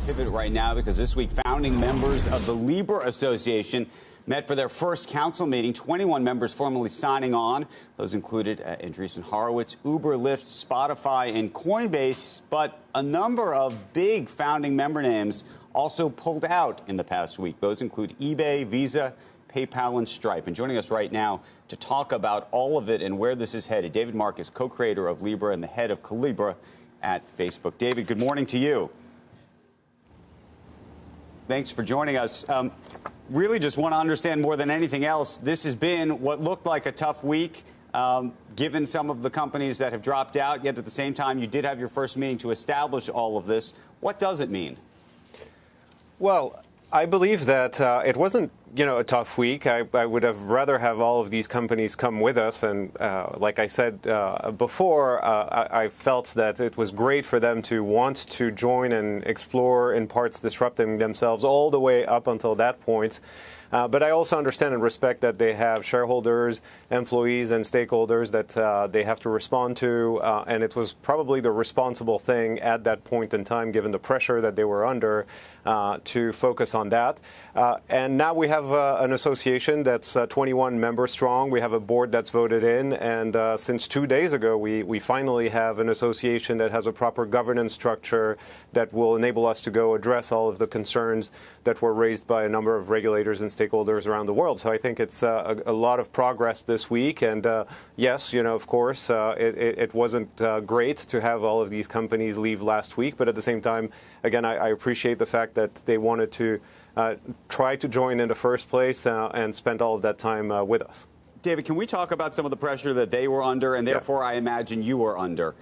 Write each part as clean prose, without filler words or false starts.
pivot right now because this week founding members of the Libra Association met for their first council meeting. 21 members formally signing on. Those included Andreessen Horowitz, Uber, Lyft, Spotify, and Coinbase. But a number of big founding member names also pulled out in the past week. Those include eBay, Visa, PayPal, and Stripe. And joining us right now to talk about all of it and where this is headed, David Marcus, co-creator of Libra and the head of Calibra at Facebook. David, good morning to you. Thanks for joining us. Really just want to understand more than anything else, this has been what looked like a tough week, given some of the companies that have dropped out, yet at the same time you did have your first meeting to establish all of this. What does it mean? Well, I believe that it wasn't, a tough week. I would have rather have all of these companies come with us. And like I said before, I felt that it was great for them to want to join and explore, in parts disrupting themselves all the way up until that point. But I also understand and respect that they have shareholders, employees, and stakeholders that they have to respond to. And it was probably the responsible thing at that point in time, given the pressure that they were under, to focus on that. And now we have an association that's 21 members strong. We have a board that's voted in. And since 2 days ago, we finally have an association that has a proper governance structure that will enable us to go address all of the concerns that were raised by a number of regulators and stakeholders around the world. So I think it's a lot of progress this week. And yes, of course, it wasn't great to have all of these companies leave last week. But at the same time, again, I appreciate the fact that they wanted to try to join in the first place and spend all of that time with us. David, can we talk about some of the pressure that they were under and therefore I imagine you were under?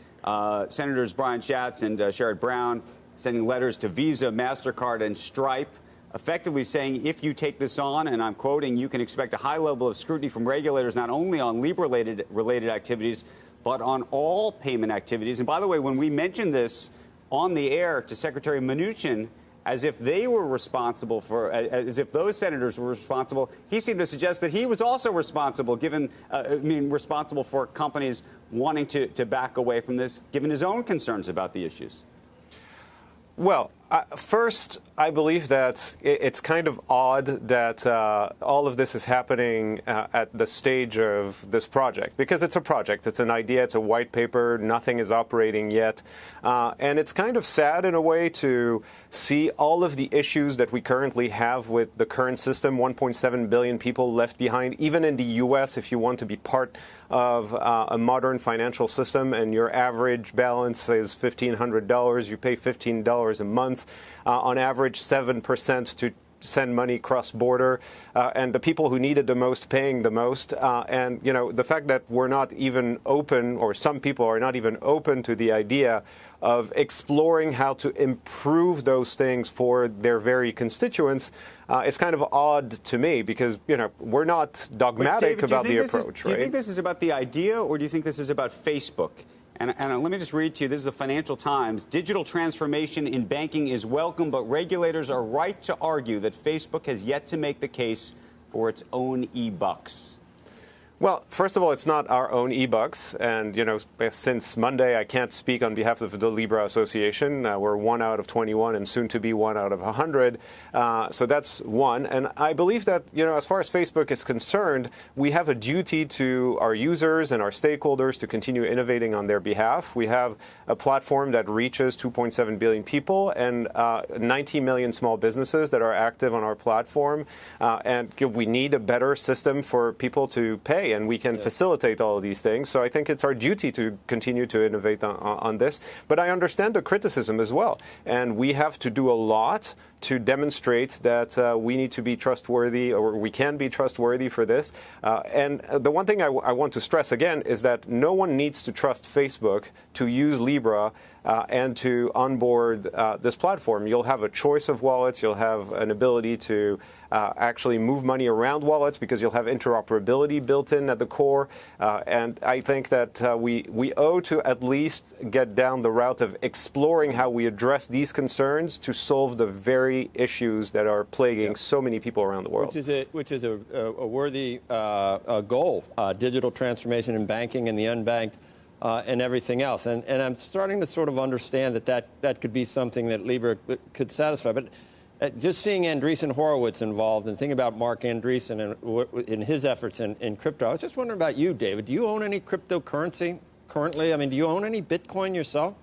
Senators Brian Schatz and Sherrod Brown sending letters to Visa, MasterCard, and Stripe, effectively saying if you take this on, and I'm quoting, you can expect a high level of scrutiny from regulators not only on Libra-related activities, but on all payment activities. And by the way, when we mentioned this on the air to Secretary Mnuchin, as if they were responsible for, as if those senators were responsible, he seemed to suggest that he was also responsible, responsible for companies wanting to back away from this, given his own concerns about the issues. Well, first, I believe that it's kind of odd that all of this is happening at the stage of this project, because it's a project, it's an idea, it's a white paper, nothing is operating yet. And it's kind of sad in a way to see all of the issues that we currently have with the current system, 1.7 billion people left behind. Even in the U.S., if you want to be part of a modern financial system and your average balance is $1,500, you pay $15 a month. On average, 7% to send money cross-border, and the people who need it the most paying the most. And, the fact that we're not even open, or some people are not even open to the idea of exploring how to improve those things for their very constituents, it's kind of odd to me because, we're not dogmatic about the approach, right? Do you think this is about the idea, or do you think this is about Facebook? And let me just read to you. This is the Financial Times. Digital transformation in banking is welcome, but regulators are right to argue that Facebook has yet to make the case for its own e-bucks. Well, first of all, it's not our own e-bucks. And, since Monday, I can't speak on behalf of the Libra Association. We're 1 out of 21 and soon to be 1 out of 100. So that's one. And I believe that, as far as Facebook is concerned, we have a duty to our users and our stakeholders to continue innovating on their behalf. We have a platform that reaches 2.7 billion people and 90 million small businesses that are active on our platform. And we need a better system for people to pay. And we can facilitate all of these things. So I think it's our duty to continue to innovate on this. But I understand the criticism as well. And we have to do a lot to demonstrate that we need to be trustworthy, or we can be trustworthy for this. And the one thing I want to stress again is that no one needs to trust Facebook to use Libra and to onboard this platform. You'll have a choice of wallets. You'll have an ability to actually move money around wallets because you'll have interoperability built in at the core. And I think that we owe to at least get down the route of exploring how we address these concerns to solve the very issues that are plaguing so many people around the world. Which is a worthy goal. Digital transformation in banking and the unbanked and everything else. And I'm starting to sort of understand that could be something that Libra could satisfy. But just seeing Andreessen Horowitz involved and thinking about Mark Andreessen and in his efforts in crypto, I was just wondering about you, David. Do you own any cryptocurrency currently? I mean, do you own any Bitcoin yourself?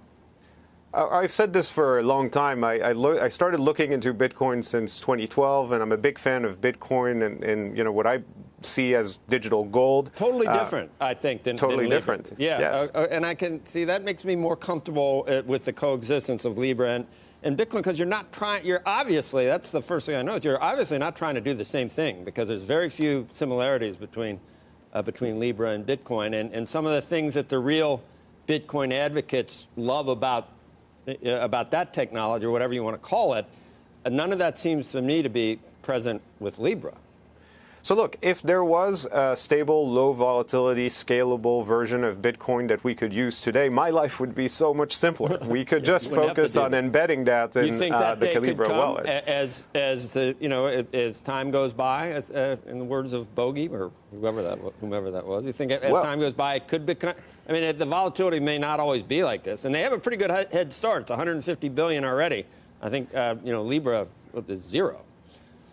I've said this for a long time. I started looking into Bitcoin since 2012, and I'm a big fan of Bitcoin and you know, what I see as digital gold. Totally different, I think, than totally Libra. different. Yeah, yes. And I can see that makes me more comfortable with the coexistence of Libra and Bitcoin, because you're not trying. You're obviously, that's the first thing I noticed. You're obviously not trying to do the same thing, because there's very few similarities between Libra and Bitcoin, and some of the things that the real Bitcoin advocates love about that technology, or whatever you want to call it, none of that seems to me to be present with Libra. So look, if there was a stable, low volatility, scalable version of Bitcoin that we could use today, my life would be so much simpler. We could just focus on embedding that in the Libra wallet. As the, you know, as time goes by, in the words of Bogey or whomever that was, you think as time goes by, it could become. I mean, the volatility may not always be like this, and they have a pretty good head start. It's 150 billion already. I think you know, Libra is zero.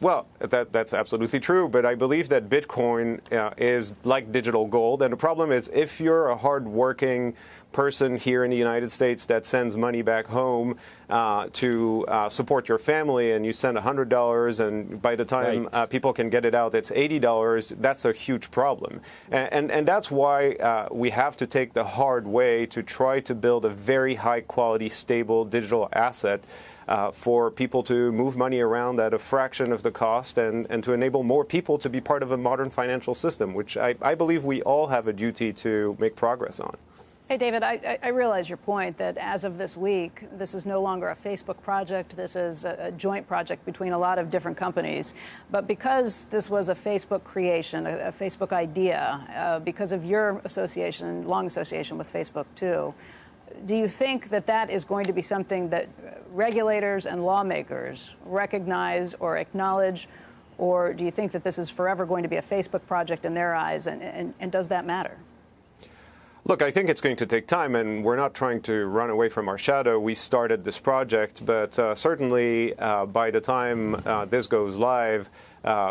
Well, that's absolutely true, but I believe that Bitcoin is like digital gold, and the problem is if you're a hard-working person here in the United States that sends money back home to support your family, and you send $100, and by the time people can get it out, it's $80, that's a huge problem. And that's why we have to take the hard way to try to build a very high-quality, stable digital asset for people to move money around at a fraction of the cost, and to enable more people to be part of a modern financial system, which I believe we all have a duty to make progress on. Hey, David, I realize your point that as of this week, this is no longer a Facebook project. This is a joint project between a lot of different companies. But because this was a Facebook creation, a Facebook idea, because of your association, long association with Facebook, too, do you think that that is going to be something that regulators and lawmakers recognize or acknowledge, or do you think that this is forever going to be a Facebook project in their eyes, and does that matter? Look, I think it's going to take time, and we're not trying to run away from our shadow. We started this project, but certainly by the time this goes live,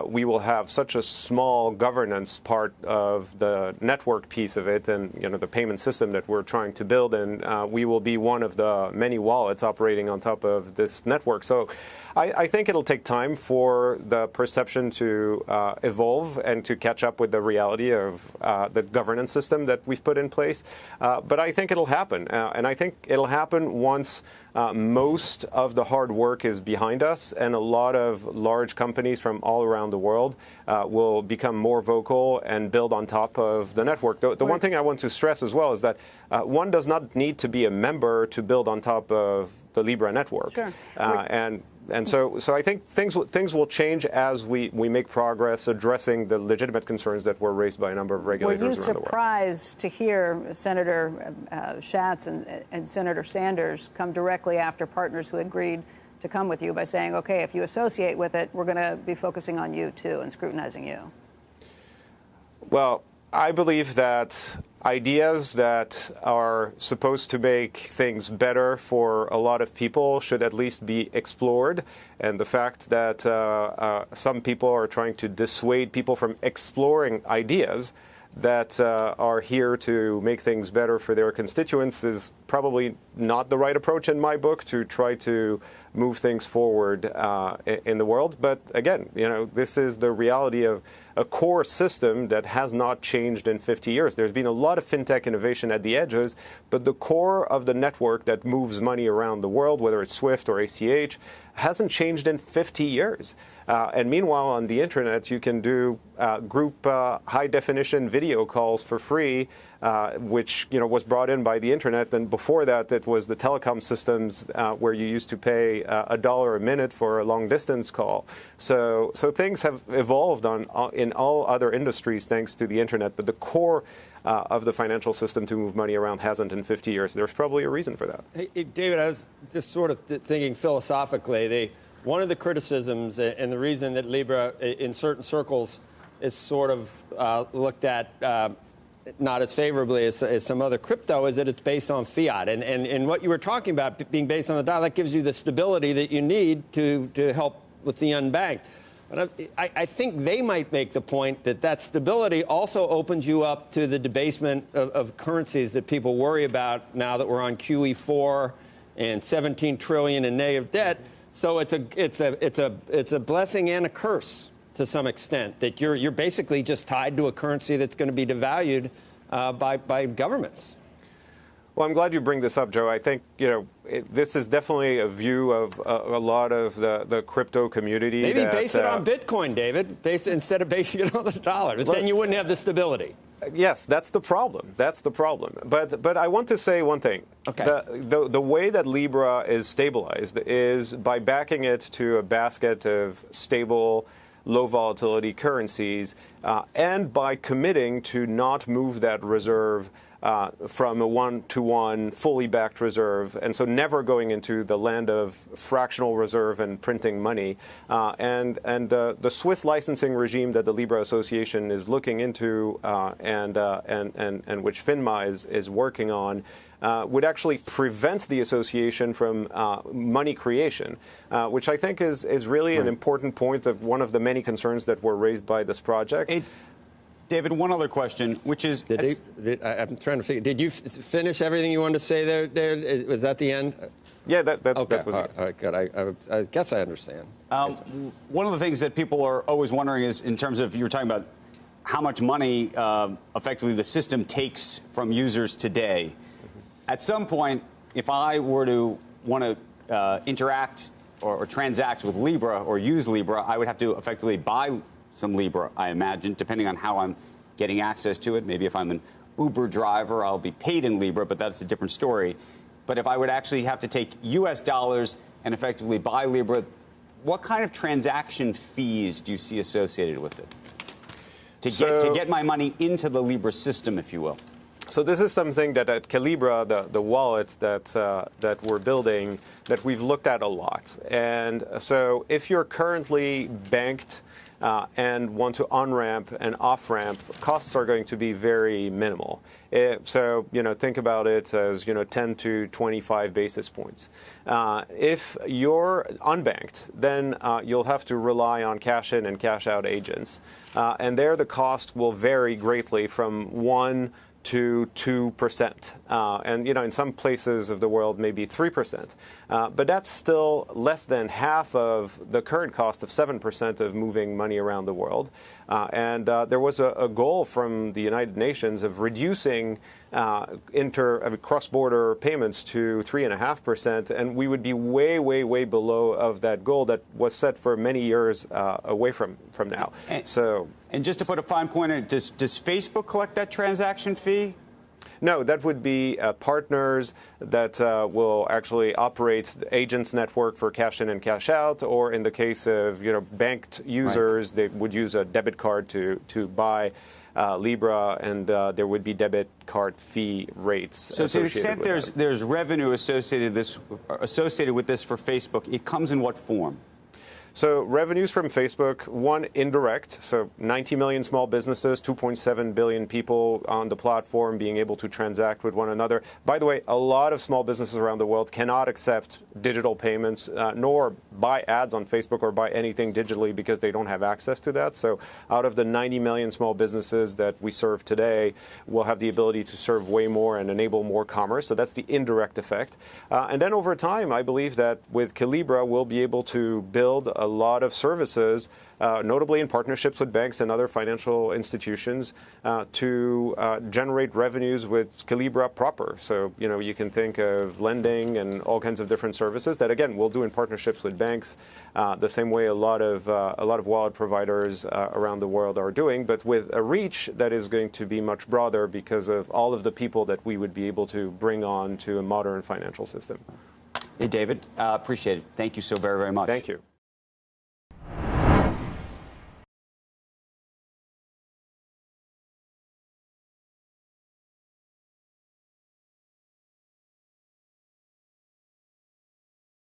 we will have such a small governance part of the network piece of it, and you know, the payment system that we're trying to build, and we will be one of the many wallets operating on top of this network. So I think it'll take time for the perception to evolve and to catch up with the reality of the governance system that we've put in place. But I think it'll happen, and I think it'll happen once most of the hard work is behind us, and a lot of large companies from all around the world will become more vocal and build on top of the network. The one thing I want to stress as well is that one does not need to be a member to build on top of the Libra network. Sure. And so I think things will change as we make progress addressing the legitimate concerns that were raised by a number of regulators around the world. Were you surprised to hear Senator Schatz and Senator Sanders come directly after partners who agreed to come with you by saying, okay, if you associate with it, we're going to be focusing on you, too, and scrutinizing you? Well, I believe that ideas that are supposed to make things better for a lot of people should at least be explored. And the fact that some people are trying to dissuade people from exploring ideas that are here to make things better for their constituents is probably not the right approach in my book to try to move things forward in the world. But again, you know, this is the reality of a core system that has not changed in 50 years. There's been a lot of fintech innovation at the edges, but the core of the network that moves money around the world, whether it's SWIFT or ACH, hasn't changed in 50 years. And meanwhile, on the internet, you can do group high-definition video calls for free, which was brought in by the internet. And before that, it was the telecom systems where you used to pay $1 a minute for a long-distance call. So things have evolved in all other industries thanks to the internet. But the core of the financial system to move money around hasn't in 50 years. There's probably a reason for that. Hey, David, I was just sort of thinking philosophically. One of the criticisms and the reason that Libra in certain circles is sort of looked at not as favorably as some other crypto is that it's based on fiat. And what you were talking about being based on the dollar, that gives you the stability that you need to help with the unbanked. But I think they might make the point that that stability also opens you up to the debasement of currencies that people worry about now that we're on QE4 and 17 trillion in negative debt. So it's a blessing and a curse to some extent that you're basically just tied to a currency that's going to be devalued by governments. Well, I'm glad you bring this up, Joe. I think, this is definitely a view of a lot of the crypto community. Maybe base it on Bitcoin, David, instead of basing it on the dollar. But then you wouldn't have the stability. Yes, that's the problem. That's the problem. But I want to say one thing. Okay. The way that Libra is stabilized is by backing it to a basket of stable, low volatility currencies, and by committing to not move that reserve from a one-to-one fully backed reserve, and so never going into the land of fractional reserve and printing money. And the Swiss licensing regime that the Libra Association is looking into, and which FINMA is working on, would actually prevent the association from money creation, which I think is really an important point of one of the many concerns that were raised by this project. David, one other question, which is... I'm trying to figure... Did you finish everything you wanted to say there? Was that the end? Yeah, that was it. All right, good. I guess I understand. One of the things that people are always wondering is, in terms of, you were talking about how much money effectively the system takes from users today. At some point, if I were to want to interact or transact with Libra or use Libra, I would have to effectively buy some Libra, I imagine, depending on how I'm getting access to it. Maybe if I'm an Uber driver, I'll be paid in Libra, but that's a different story. But if I would actually have to take U.S. dollars and effectively buy Libra, what kind of transaction fees do you see associated with it? To get my money into the Libra system, if you will. So this is something that at Calibra, the wallet that we're building, that we've looked at a lot. And so if you're currently banked and want to on-ramp and off-ramp, costs are going to be very minimal. So, think about it as, 10 to 25 basis points. If you're unbanked, then you'll have to rely on cash-in and cash-out agents. And there the cost will vary greatly from 1% to 2%. And, in some places of the world, maybe 3%. But that's still less than half of the current cost of 7% of moving money around the world. And there was a goal from the United Nations of reducing cross-border payments to 3.5%, and we would be way, way, way below of that goal that was set for many years away from now. And just to put a fine point on it, does Facebook collect that transaction fee? No, that would be partners that will actually operate the agents network for cash in and cash out, or in the case of banked users, they would use a debit card to buy Libra, and there would be debit card fee rates. So to the extent there's revenue associated with this for Facebook, it comes in what form? So revenues from Facebook, one, indirect, so 90 million small businesses, 2.7 billion people on the platform being able to transact with one another. By the way, a lot of small businesses around the world cannot accept digital payments, nor buy ads on Facebook or buy anything digitally because they don't have access to that. So out of the 90 million small businesses that we serve today, we'll have the ability to serve way more and enable more commerce. So that's the indirect effect. And then over time, I believe that with Calibra, we'll be able to build a lot of services, notably in partnerships with banks and other financial institutions, to generate revenues with Calibra proper. So, you can think of lending and all kinds of different services that, again, we'll do in partnerships with banks, the same way a lot of wallet providers around the world are doing, but with a reach that is going to be much broader because of all of the people that we would be able to bring on to a modern financial system. Hey, David, appreciate it. Thank you so very, very much. Thank you.